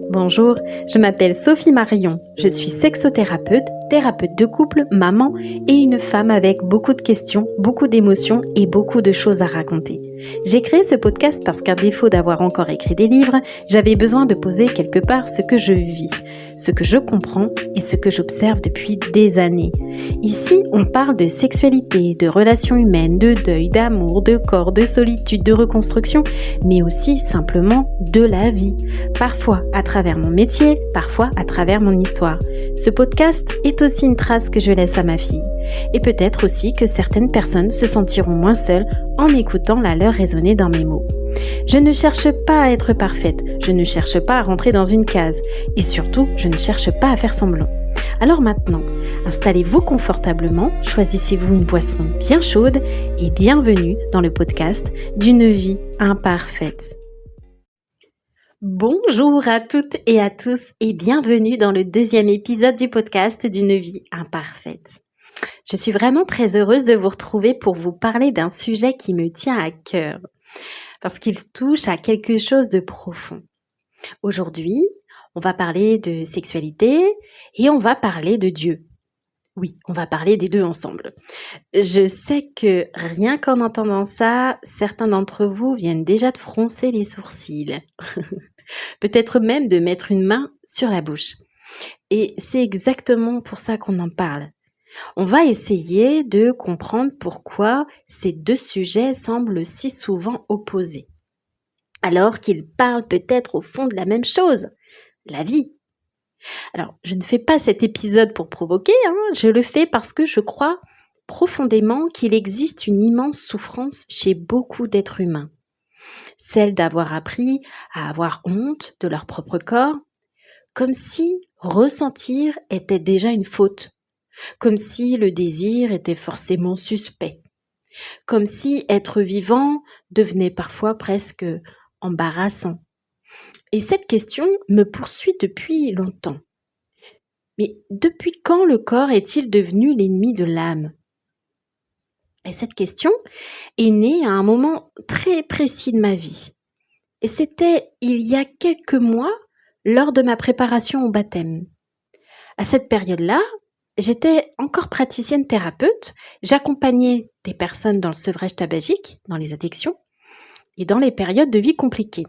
Bonjour, je m'appelle Sophie Marion. Je suis sexothérapeute, thérapeute de couple, maman et une femme avec beaucoup de questions, beaucoup d'émotions et beaucoup de choses à raconter. J'ai créé ce podcast parce qu'à défaut d'avoir encore écrit des livres, j'avais besoin de poser quelque part ce que je vis, ce que je comprends et ce que j'observe depuis des années. Ici, on parle de sexualité, de relations humaines, de deuil, d'amour, de corps, de solitude, de reconstruction, mais aussi simplement de la vie. Parfois à travers mon métier, parfois à travers mon histoire. Ce podcast est aussi une trace que je laisse à ma fille. Et peut-être aussi que certaines personnes se sentiront moins seules en écoutant la leur résonner dans mes mots. Je ne cherche pas à être parfaite, je ne cherche pas à rentrer dans une case, et surtout, je ne cherche pas à faire semblant. Alors maintenant, installez-vous confortablement, choisissez-vous une boisson bien chaude et bienvenue dans le podcast d'une vie imparfaite. Bonjour à toutes et à tous et bienvenue dans le deuxième épisode du podcast d'une vie imparfaite. Je suis vraiment très heureuse de vous retrouver pour vous parler d'un sujet qui me tient à cœur parce qu'il touche à quelque chose de profond. Aujourd'hui, on va parler de sexualité et on va parler de Dieu. Oui, on va parler des deux ensemble. Je sais que rien qu'en entendant ça, certains d'entre vous viennent déjà de froncer les sourcils. Peut-être même de mettre une main sur la bouche. Et c'est exactement pour ça qu'on en parle. On va essayer de comprendre pourquoi ces deux sujets semblent si souvent opposés. Alors qu'ils parlent peut-être au fond de la même chose, la vie. Alors, je ne fais pas cet épisode pour provoquer, je le fais parce que je crois profondément qu'il existe une immense souffrance chez beaucoup d'êtres humains. Celle d'avoir appris à avoir honte de leur propre corps, comme si ressentir était déjà une faute, comme si le désir était forcément suspect, comme si être vivant devenait parfois presque embarrassant. Et cette question me poursuit depuis longtemps. Mais depuis quand le corps est-il devenu l'ennemi de l'âme ? Et cette question est née à un moment très précis de ma vie. Et c'était il y a quelques mois, lors de ma préparation au baptême. À cette période-là, j'étais encore praticienne thérapeute, j'accompagnais des personnes dans le sevrage tabagique, dans les addictions, et dans les périodes de vie compliquées.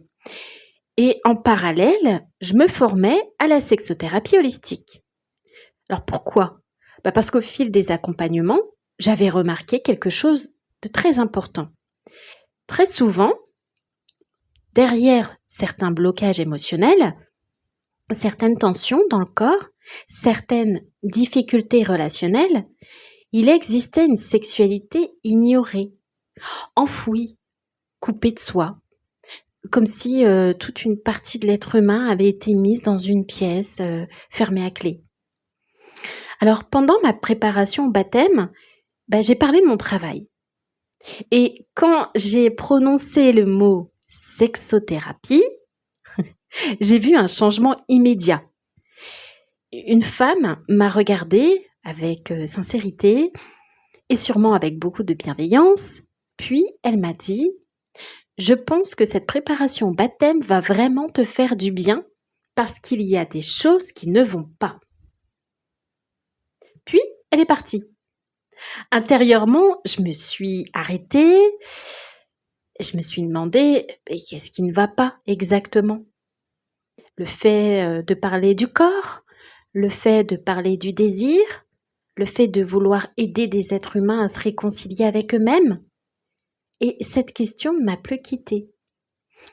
Et en parallèle, je me formais à la sexothérapie holistique. Alors pourquoi ? Parce qu'au fil des accompagnements, j'avais remarqué quelque chose de très important. Très souvent, derrière certains blocages émotionnels, certaines tensions dans le corps, certaines difficultés relationnelles, il existait une sexualité ignorée, enfouie, coupée de soi, comme si toute une partie de l'être humain avait été mise dans une pièce fermée à clé. Alors pendant ma préparation au baptême, j'ai parlé de mon travail. Et quand j'ai prononcé le mot sexothérapie, j'ai vu un changement immédiat. Une femme m'a regardée avec sincérité et sûrement avec beaucoup de bienveillance, puis elle m'a dit « Je pense que cette préparation au baptême va vraiment te faire du bien parce qu'il y a des choses qui ne vont pas. » Puis, elle est partie. Intérieurement, je me suis arrêtée, je me suis demandé qu'est-ce qui ne va pas exactement ? Le fait de parler du corps, le fait de parler du désir, le fait de vouloir aider des êtres humains à se réconcilier avec eux-mêmes. Et cette question ne m'a plus quittée.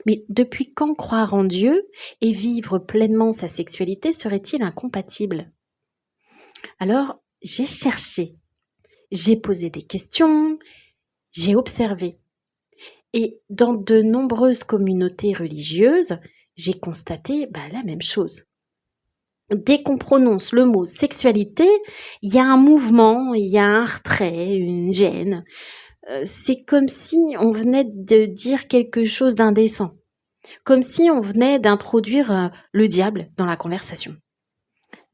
Mais depuis quand croire en Dieu et vivre pleinement sa sexualité serait-il incompatible ? Alors, j'ai cherché, j'ai posé des questions, j'ai observé. Et dans de nombreuses communautés religieuses, j'ai constaté la même chose. Dès qu'on prononce le mot sexualité, il y a un mouvement, il y a un retrait, une gêne. C'est comme si on venait de dire quelque chose d'indécent, comme si on venait d'introduire le diable dans la conversation.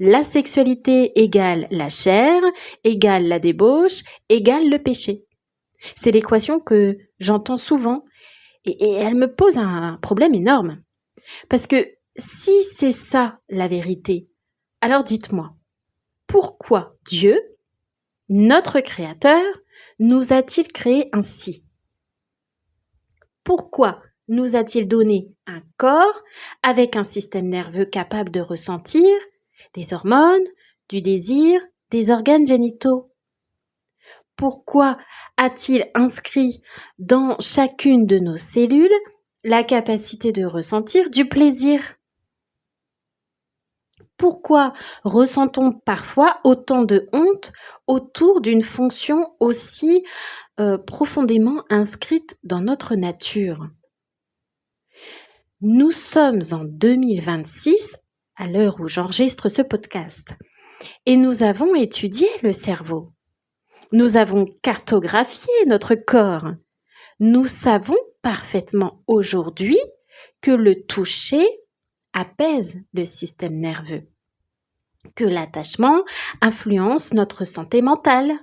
La sexualité égale la chair, égale la débauche, égale le péché. C'est l'équation que j'entends souvent et elle me pose un problème énorme. Parce que si c'est ça la vérité, alors dites-moi, pourquoi Dieu, notre Créateur, nous a-t-il créés ainsi? Pourquoi nous a-t-il donné un corps avec un système nerveux capable de ressentir des hormones, du désir, des organes génitaux? Pourquoi a-t-il inscrit dans chacune de nos cellules la capacité de ressentir du plaisir? Pourquoi ressent-on parfois autant de honte autour d'une fonction aussi profondément inscrite dans notre nature? Nous sommes en 2026, à l'heure où j'enregistre ce podcast, et nous avons étudié le cerveau. Nous avons cartographié notre corps. Nous savons parfaitement aujourd'hui que le toucher apaise le système nerveux, que l'attachement influence notre santé mentale,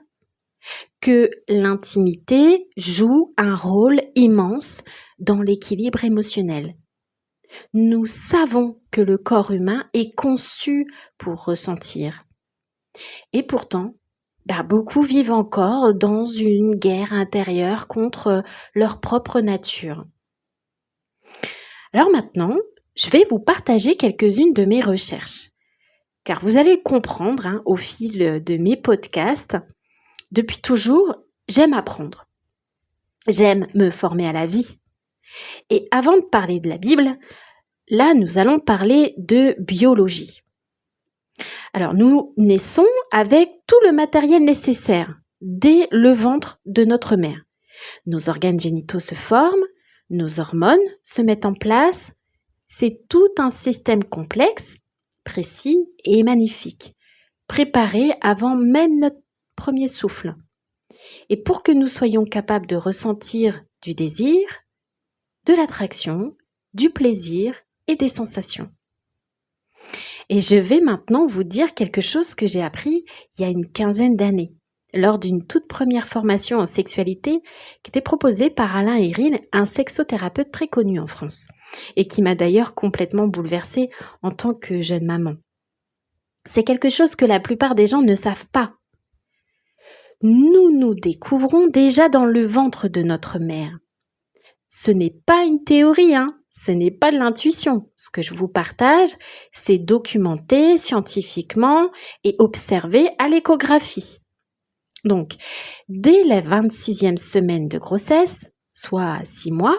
que l'intimité joue un rôle immense dans l'équilibre émotionnel. Nous savons que le corps humain est conçu pour ressentir. Et pourtant, beaucoup vivent encore dans une guerre intérieure contre leur propre nature. Alors maintenant, je vais vous partager quelques-unes de mes recherches. Car vous allez le comprendre au fil de mes podcasts, depuis toujours, j'aime apprendre. J'aime me former à la vie. Et avant de parler de la Bible, là, nous allons parler de biologie. Alors, nous naissons avec tout le matériel nécessaire dès le ventre de notre mère. Nos organes génitaux se forment, nos hormones se mettent en place. C'est tout un système complexe, précis et magnifique, préparé avant même notre premier souffle. Et pour que nous soyons capables de ressentir du désir, de l'attraction, du plaisir et des sensations. Et je vais maintenant vous dire quelque chose que j'ai appris il y a une quinzaine d'années, lors d'une toute première formation en sexualité qui était proposée par Alain Héril, un sexothérapeute très connu en France, et qui m'a d'ailleurs complètement bouleversée en tant que jeune maman. C'est quelque chose que la plupart des gens ne savent pas. Nous nous découvrons déjà dans le ventre de notre mère. Ce n'est pas une théorie, ce n'est pas de l'intuition. Ce que je vous partage, c'est documenté scientifiquement et observé à l'échographie. Donc, dès la 26e semaine de grossesse, soit 6 mois,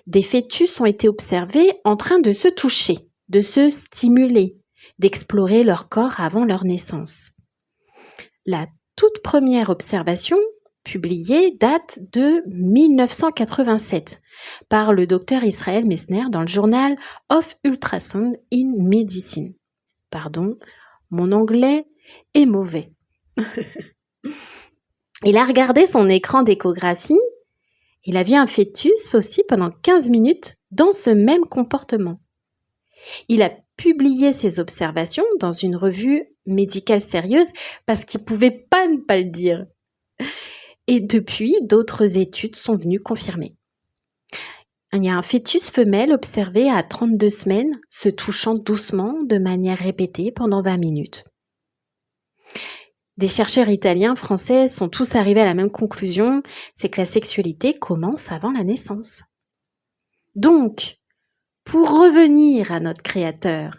des fœtus ont été observés en train de se toucher, de se stimuler, d'explorer leur corps avant leur naissance. La toute première observation publiée date de 1987 par le docteur Israel Messner dans le journal of Ultrasound in Medicine. Pardon, mon anglais est mauvais. Il a regardé son écran d'échographie. Il a vu un fœtus aussi pendant 15 minutes dans ce même comportement. Il a publié ses observations dans une revue médicale sérieuse parce qu'il ne pouvait pas ne pas le dire. Et depuis, d'autres études sont venues confirmer. Il y a un fœtus femelle observé à 32 semaines se touchant doucement de manière répétée pendant 20 minutes. Des chercheurs italiens, français sont tous arrivés à la même conclusion, c'est que la sexualité commence avant la naissance. Donc, pour revenir à notre Créateur,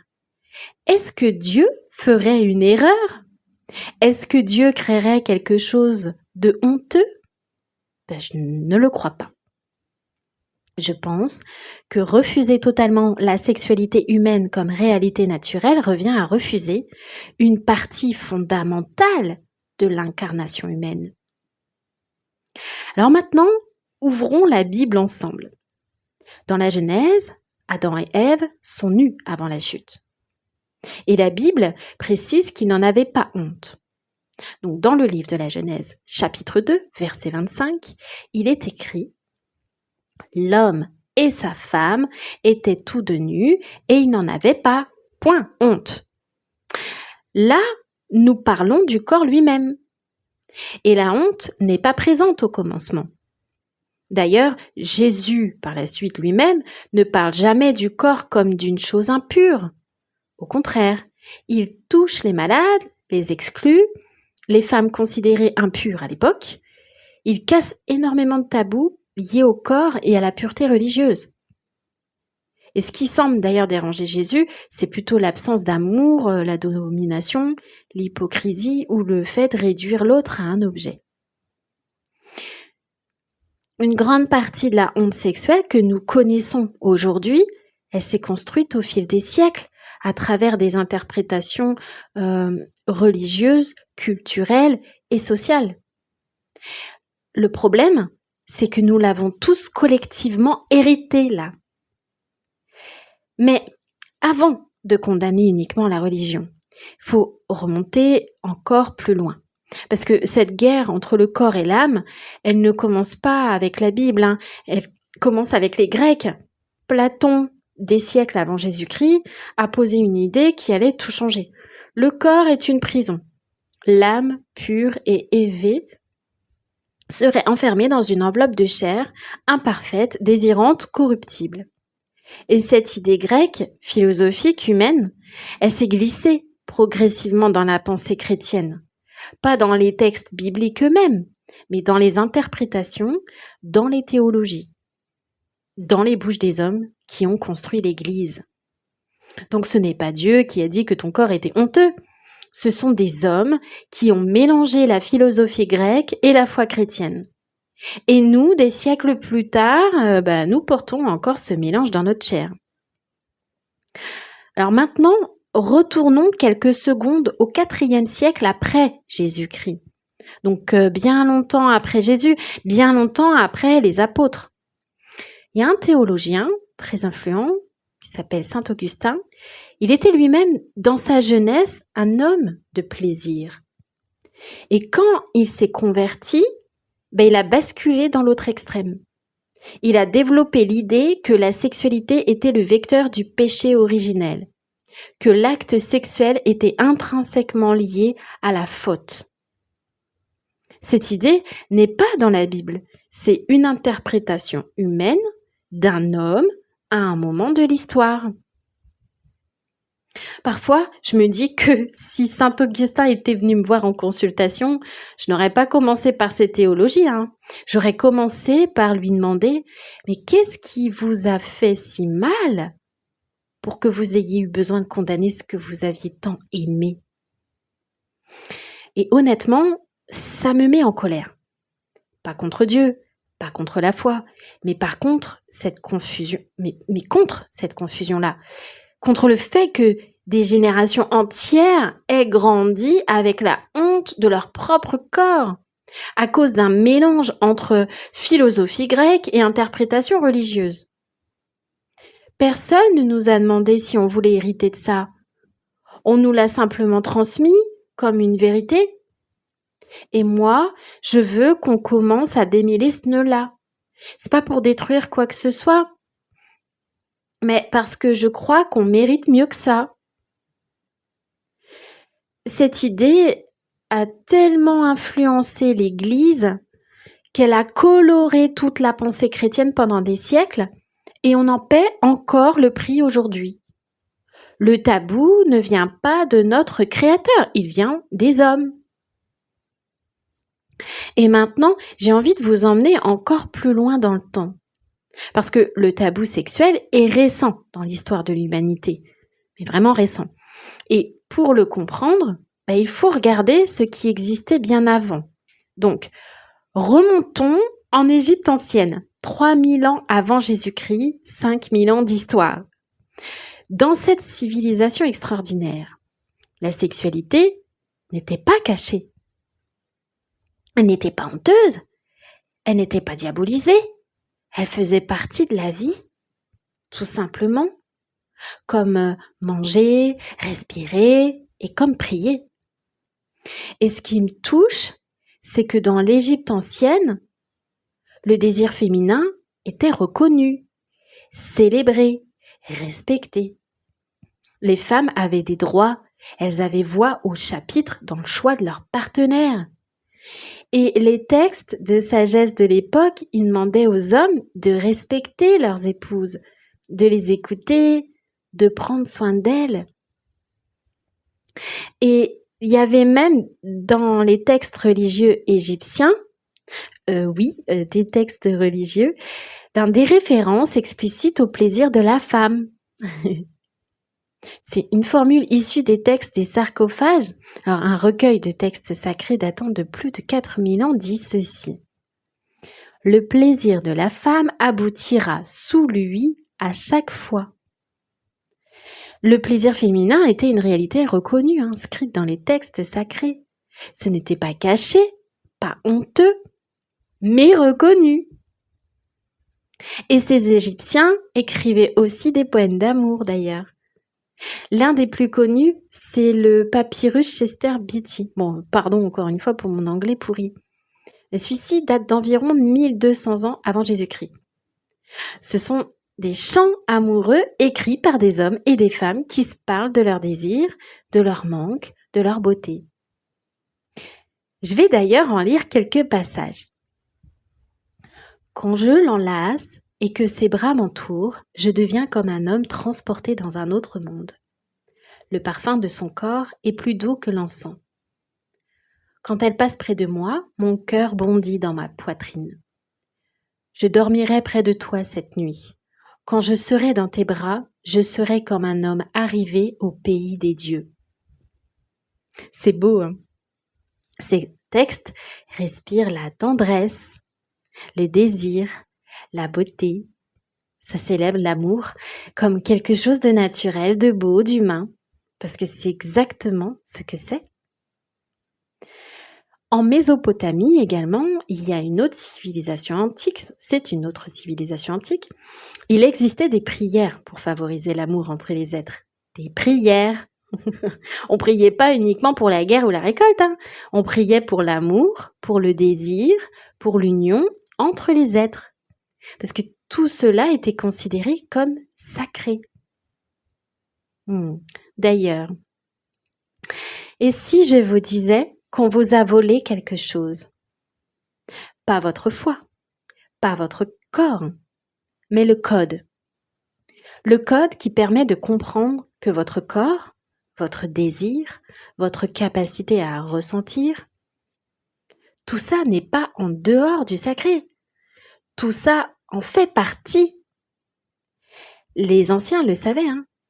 est-ce que Dieu ferait une erreur? Est-ce que Dieu créerait quelque chose de honteux? Je ne le crois pas. Je pense que refuser totalement la sexualité humaine comme réalité naturelle revient à refuser une partie fondamentale de l'incarnation humaine. Alors maintenant, ouvrons la Bible ensemble. Dans la Genèse, Adam et Ève sont nus avant la chute. Et la Bible précise qu'ils n'en avaient pas honte. Donc dans le livre de la Genèse, chapitre 2, verset 25, il est écrit « L'homme et sa femme étaient tous deux nus et ils n'en avaient pas, point, honte. » Là, nous parlons du corps lui-même. Et la honte n'est pas présente au commencement. D'ailleurs, Jésus, par la suite lui-même, ne parle jamais du corps comme d'une chose impure. Au contraire, il touche les malades, les exclut, les femmes considérées impures à l'époque. Il casse énormément de tabous liés au corps et à la pureté religieuse. Et ce qui semble d'ailleurs déranger Jésus, c'est plutôt l'absence d'amour, la domination, l'hypocrisie ou le fait de réduire l'autre à un objet. Une grande partie de la honte sexuelle que nous connaissons aujourd'hui, elle s'est construite au fil des siècles à travers des interprétations religieuses, culturelles et sociales. Le problème, c'est que nous l'avons tous collectivement hérité là. Mais avant de condamner uniquement la religion, il faut remonter encore plus loin. Parce que cette guerre entre le corps et l'âme, elle ne commence pas avec la Bible, elle commence avec les Grecs. Platon, des siècles avant Jésus-Christ, a posé une idée qui allait tout changer. Le corps est une prison. L'âme, pure et élevée, serait enfermée dans une enveloppe de chair, imparfaite, désirante, corruptible. Et cette idée grecque, philosophique, humaine, elle s'est glissée progressivement dans la pensée chrétienne. Pas dans les textes bibliques eux-mêmes, mais dans les interprétations, dans les théologies, dans les bouches des hommes qui ont construit l'Église. Donc ce n'est pas Dieu qui a dit que ton corps était honteux. Ce sont des hommes qui ont mélangé la philosophie grecque et la foi chrétienne. Et nous, des siècles plus tard, nous portons encore ce mélange dans notre chair. Alors maintenant, retournons quelques secondes au IVe siècle après Jésus-Christ. Donc bien longtemps après Jésus, bien longtemps après les apôtres. Il y a un théologien très influent qui s'appelle Saint Augustin. Il était lui-même, dans sa jeunesse, un homme de plaisir. Et quand il s'est converti, il a basculé dans l'autre extrême. Il a développé l'idée que la sexualité était le vecteur du péché originel, que l'acte sexuel était intrinsèquement lié à la faute. Cette idée n'est pas dans la Bible, c'est une interprétation humaine d'un homme à un moment de l'histoire. Parfois, je me dis que si Saint Augustin était venu me voir en consultation, je n'aurais pas commencé par ses théologies. J'aurais commencé par lui demander « Mais qu'est-ce qui vous a fait si mal pour que vous ayez eu besoin de condamner ce que vous aviez tant aimé ?» Et honnêtement, ça me met en colère. Pas contre Dieu, pas contre la foi, mais par contre cette confusion, mais contre cette confusion-là. Contre le fait que des générations entières aient grandi avec la honte de leur propre corps, à cause d'un mélange entre philosophie grecque et interprétation religieuse. Personne ne nous a demandé si on voulait hériter de ça. On nous l'a simplement transmis comme une vérité. Et moi, je veux qu'on commence à démêler ce nœud-là. C'est pas pour détruire quoi que ce soit, mais parce que je crois qu'on mérite mieux que ça. Cette idée a tellement influencé l'Église qu'elle a coloré toute la pensée chrétienne pendant des siècles et on en paie encore le prix aujourd'hui. Le tabou ne vient pas de notre Créateur, il vient des hommes. Et maintenant, j'ai envie de vous emmener encore plus loin dans le temps. Parce que le tabou sexuel est récent dans l'histoire de l'humanité, mais vraiment récent. Et pour le comprendre, il faut regarder ce qui existait bien avant. Donc, remontons en Égypte ancienne, 3000 ans avant Jésus-Christ, 5000 ans d'histoire. Dans cette civilisation extraordinaire, la sexualité n'était pas cachée. Elle n'était pas honteuse, elle n'était pas diabolisée. Elle faisait partie de la vie, tout simplement, comme manger, respirer et comme prier. Et ce qui me touche, c'est que dans l'Égypte ancienne, le désir féminin était reconnu, célébré, respecté. Les femmes avaient des droits, elles avaient voix au chapitre dans le choix de leur partenaire. Et les textes de sagesse de l'époque, ils demandaient aux hommes de respecter leurs épouses, de les écouter, de prendre soin d'elles. Et il y avait même dans les textes religieux égyptiens, des textes religieux, des références explicites au plaisir de la femme. C'est une formule issue des textes des sarcophages. Alors, un recueil de textes sacrés datant de plus de 4000 ans dit ceci. Le plaisir de la femme aboutira sous lui à chaque fois. Le plaisir féminin était une réalité reconnue, inscrite dans les textes sacrés. Ce n'était pas caché, pas honteux, mais reconnu. Et ces Égyptiens écrivaient aussi des poèmes d'amour d'ailleurs. L'un des plus connus, c'est le papyrus Chester Beatty. Bon, pardon encore une fois pour mon anglais pourri. Mais celui-ci date d'environ 1200 ans avant Jésus-Christ. Ce sont des chants amoureux écrits par des hommes et des femmes qui se parlent de leurs désirs, de leur manque, de leur beauté. Je vais d'ailleurs en lire quelques passages. Quand je l'enlace et que ses bras m'entourent, je deviens comme un homme transporté dans un autre monde. Le parfum de son corps est plus doux que l'encens. Quand elle passe près de moi, mon cœur bondit dans ma poitrine. Je dormirai près de toi cette nuit. Quand je serai dans tes bras, je serai comme un homme arrivé au pays des dieux. C'est beau, hein? Ces textes respirent la tendresse, le désir, la beauté. Ça célèbre l'amour comme quelque chose de naturel, de beau, d'humain, parce que c'est exactement ce que c'est. En Mésopotamie également, il y a une autre civilisation antique, c'est une autre civilisation antique. Il existait des prières pour favoriser l'amour entre les êtres. Des prières. On priait pas uniquement pour la guerre ou la récolte, On priait pour l'amour, pour le désir, pour l'union entre les êtres. Parce que tout cela était considéré comme sacré. D'ailleurs, et si je vous disais qu'on vous a volé quelque chose? Pas votre foi, pas votre corps, mais le code. Le code qui permet de comprendre que votre corps, votre désir, votre capacité à ressentir, tout ça n'est pas en dehors du sacré. Tout ça en fait partie. Les anciens le savaient,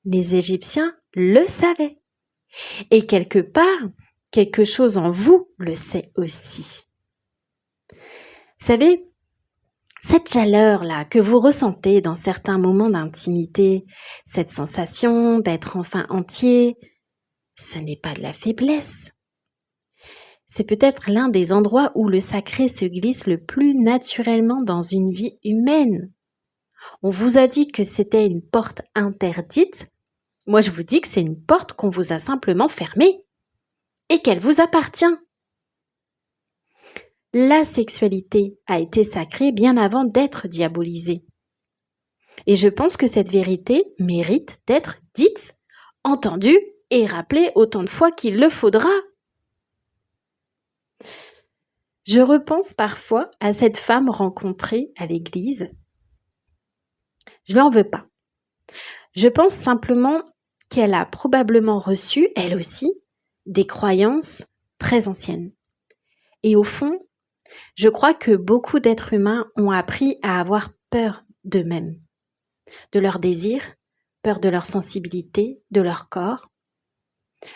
les Égyptiens le savaient. Et quelque part, quelque chose en vous le sait aussi. Vous savez, cette chaleur-là que vous ressentez dans certains moments d'intimité, cette sensation d'être enfin entier, ce n'est pas de la faiblesse. C'est peut-être l'un des endroits où le sacré se glisse le plus naturellement dans une vie humaine. On vous a dit que c'était une porte interdite. Moi, je vous dis que c'est une porte qu'on vous a simplement fermée et qu'elle vous appartient. La sexualité a été sacrée bien avant d'être diabolisée. Et je pense que cette vérité mérite d'être dite, entendue et rappelée autant de fois qu'il le faudra. Je repense parfois à cette femme rencontrée à l'église. Je ne lui en veux pas. Je pense simplement qu'elle a probablement reçu, elle aussi, des croyances très anciennes. Et au fond, je crois que beaucoup d'êtres humains ont appris à avoir peur d'eux-mêmes, de leurs désirs, peur de leur sensibilité, de leur corps,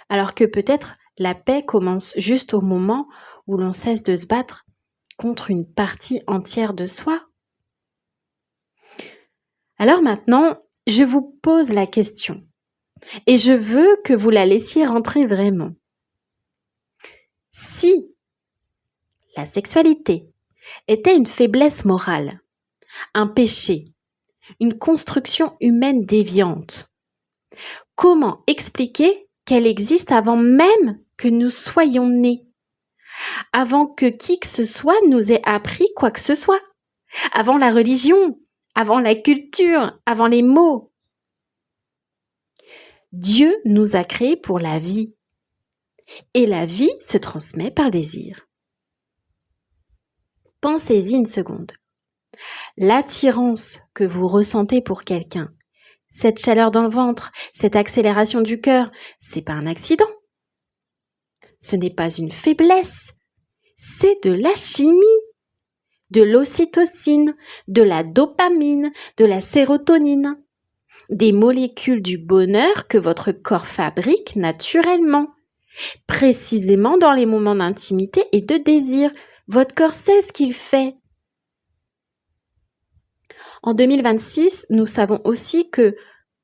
alors que peut-être la paix commence juste au moment où l'on cesse de se battre contre une partie entière de soi. Alors maintenant, je vous pose la question et je veux que vous la laissiez rentrer vraiment. Si la sexualité était une faiblesse morale, un péché, une construction humaine déviante, comment expliquer qu'elle existe avant même que nous soyons nés, avant que qui que ce soit nous ait appris quoi que ce soit, avant la religion, avant la culture, avant les mots? Dieu nous a créés pour la vie, et la vie se transmet par le désir. Pensez-y une seconde. L'attirance que vous ressentez pour quelqu'un, cette chaleur dans le ventre, cette accélération du cœur, c'est pas un accident. Ce n'est pas une faiblesse, c'est de la chimie, de l'ocytocine, de la dopamine, de la sérotonine, des molécules du bonheur que votre corps fabrique naturellement, précisément dans les moments d'intimité et de désir. Votre corps sait ce qu'il fait. En 2026, nous savons aussi que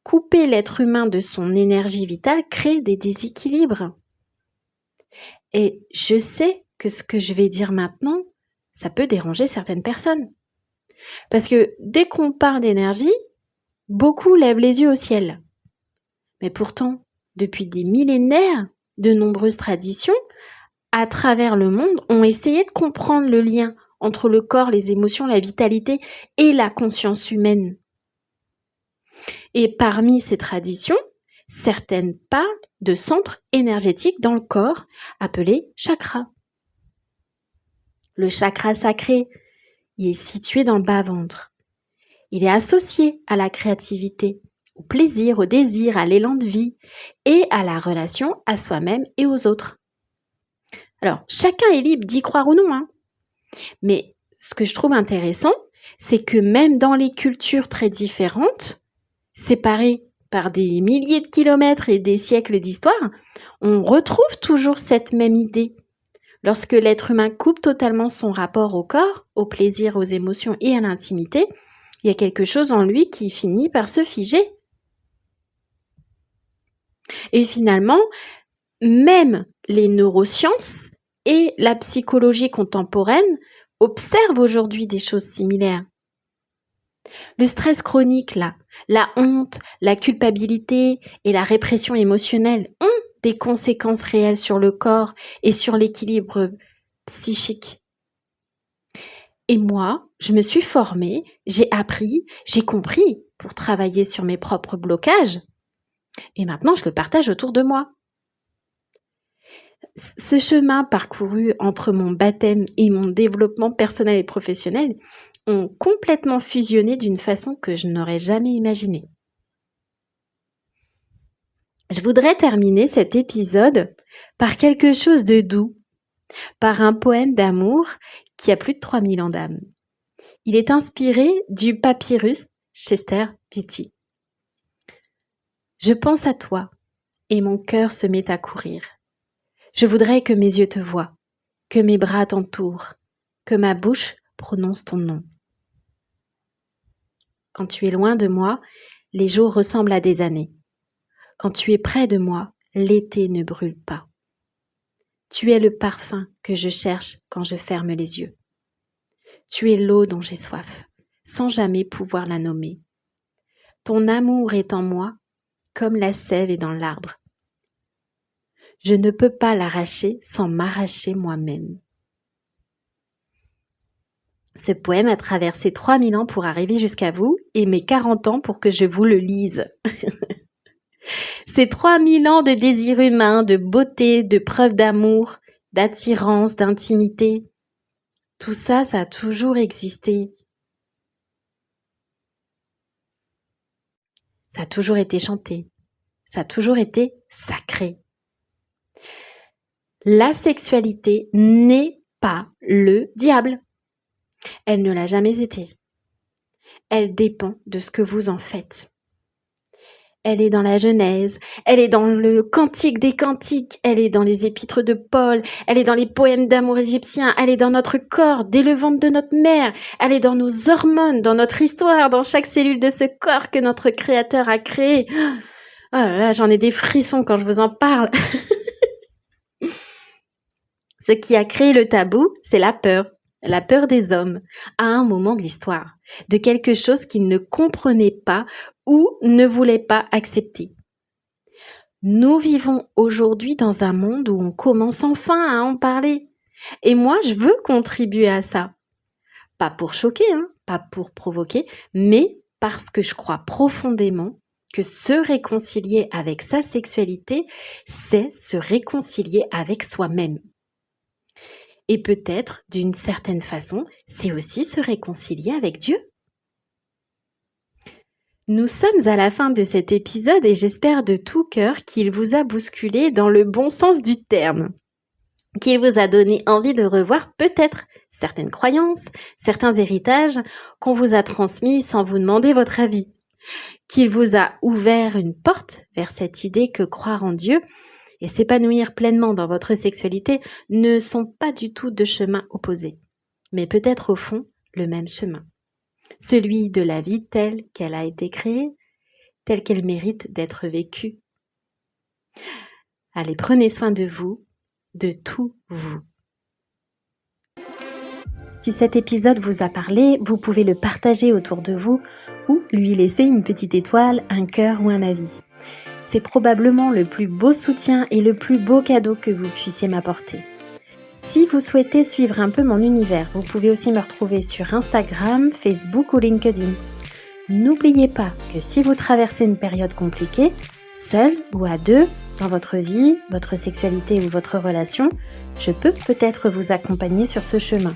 couper l'être humain de son énergie vitale crée des déséquilibres. Et je sais que ce que je vais dire maintenant, ça peut déranger certaines personnes. Parce que dès qu'on parle d'énergie, beaucoup lèvent les yeux au ciel. Mais pourtant, depuis des millénaires, de nombreuses traditions, à travers le monde, ont essayé de comprendre le lien entre le corps, les émotions, la vitalité et la conscience humaine. Et parmi ces traditions, certaines parlent de centres énergétiques dans le corps, appelés chakras. Le chakra sacré, il est situé dans le bas-ventre. Il est associé à la créativité, au plaisir, au désir, à l'élan de vie et à la relation à soi-même et aux autres. Alors, chacun est libre d'y croire ou non, hein. Mais ce que je trouve intéressant, c'est que même dans les cultures très différentes, séparées par des milliers de kilomètres et des siècles d'histoire, on retrouve toujours cette même idée. Lorsque l'être humain coupe totalement son rapport au corps, au plaisir, aux émotions et à l'intimité, il y a quelque chose en lui qui finit par se figer. Et finalement, même les neurosciences et la psychologie contemporaine observent aujourd'hui des choses similaires. Le stress chronique, là, la honte, la culpabilité et la répression émotionnelle ont des conséquences réelles sur le corps et sur l'équilibre psychique. Et moi, je me suis formée, j'ai appris, j'ai compris pour travailler sur mes propres blocages. Et maintenant, je le partage autour de moi. Ce chemin parcouru entre mon baptême et mon développement personnel et professionnel ont complètement fusionné d'une façon que je n'aurais jamais imaginée. Je voudrais terminer cet épisode par quelque chose de doux, par un poème d'amour qui a plus de 3000 ans d'âme. Il est inspiré du papyrus Chester Beatty. Je pense à toi et mon cœur se met à courir. Je voudrais que mes yeux te voient, que mes bras t'entourent, que ma bouche prononce ton nom. Quand tu es loin de moi, les jours ressemblent à des années. Quand tu es près de moi, l'été ne brûle pas. Tu es le parfum que je cherche quand je ferme les yeux. Tu es l'eau dont j'ai soif, sans jamais pouvoir la nommer. Ton amour est en moi, comme la sève est dans l'arbre. Je ne peux pas l'arracher sans m'arracher moi-même. Ce poème a traversé 3000 ans pour arriver jusqu'à vous et mes 40 ans pour que je vous le lise. Ces 3000 ans de désir humain, de beauté, de preuve d'amour, d'attirance, d'intimité, tout ça, ça a toujours existé. Ça a toujours été chanté. Ça a toujours été sacré. La sexualité n'est pas le diable. Elle ne l'a jamais été. Elle dépend de ce que vous en faites. Elle est dans la Genèse, elle est dans le Cantique des Cantiques, elle est dans les épîtres de Paul, elle est dans les poèmes d'amour égyptiens, elle est dans notre corps, dès le ventre de notre mère, elle est dans nos hormones, dans notre histoire, dans chaque cellule de ce corps que notre Créateur a créé. Oh là là, j'en ai des frissons quand je vous en parle. Ce qui a créé le tabou, c'est la peur des hommes, à un moment de l'histoire, de quelque chose qu'ils ne comprenaient pas ou ne voulaient pas accepter. Nous vivons aujourd'hui dans un monde où on commence enfin à en parler. Et moi, je veux contribuer à ça. Pas pour choquer, pas pour provoquer, mais parce que je crois profondément que se réconcilier avec sa sexualité, c'est se réconcilier avec soi-même. Et peut-être, d'une certaine façon, c'est aussi se réconcilier avec Dieu. Nous sommes à la fin de cet épisode et j'espère de tout cœur qu'il vous a bousculé dans le bon sens du terme, qu'il vous a donné envie de revoir peut-être certaines croyances, certains héritages qu'on vous a transmis sans vous demander votre avis, qu'il vous a ouvert une porte vers cette idée que croire en Dieu et s'épanouir pleinement dans votre sexualité ne sont pas du tout deux chemins opposés, mais peut-être au fond le même chemin. Celui de la vie telle qu'elle a été créée, telle qu'elle mérite d'être vécue. Allez, prenez soin de vous, de tout vous. Si cet épisode vous a parlé, vous pouvez le partager autour de vous ou lui laisser une petite étoile, un cœur ou un avis. C'est probablement le plus beau soutien et le plus beau cadeau que vous puissiez m'apporter. Si vous souhaitez suivre un peu mon univers, vous pouvez aussi me retrouver sur Instagram, Facebook ou LinkedIn. N'oubliez pas que si vous traversez une période compliquée, seul ou à deux, dans votre vie, votre sexualité ou votre relation, je peux peut-être vous accompagner sur ce chemin.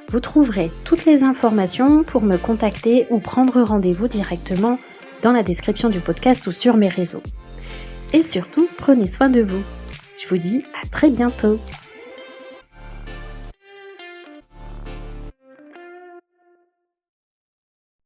Vous trouverez toutes les informations pour me contacter ou prendre rendez-vous directement dans la description du podcast ou sur mes réseaux. Et surtout, prenez soin de vous. Je vous dis à très bientôt.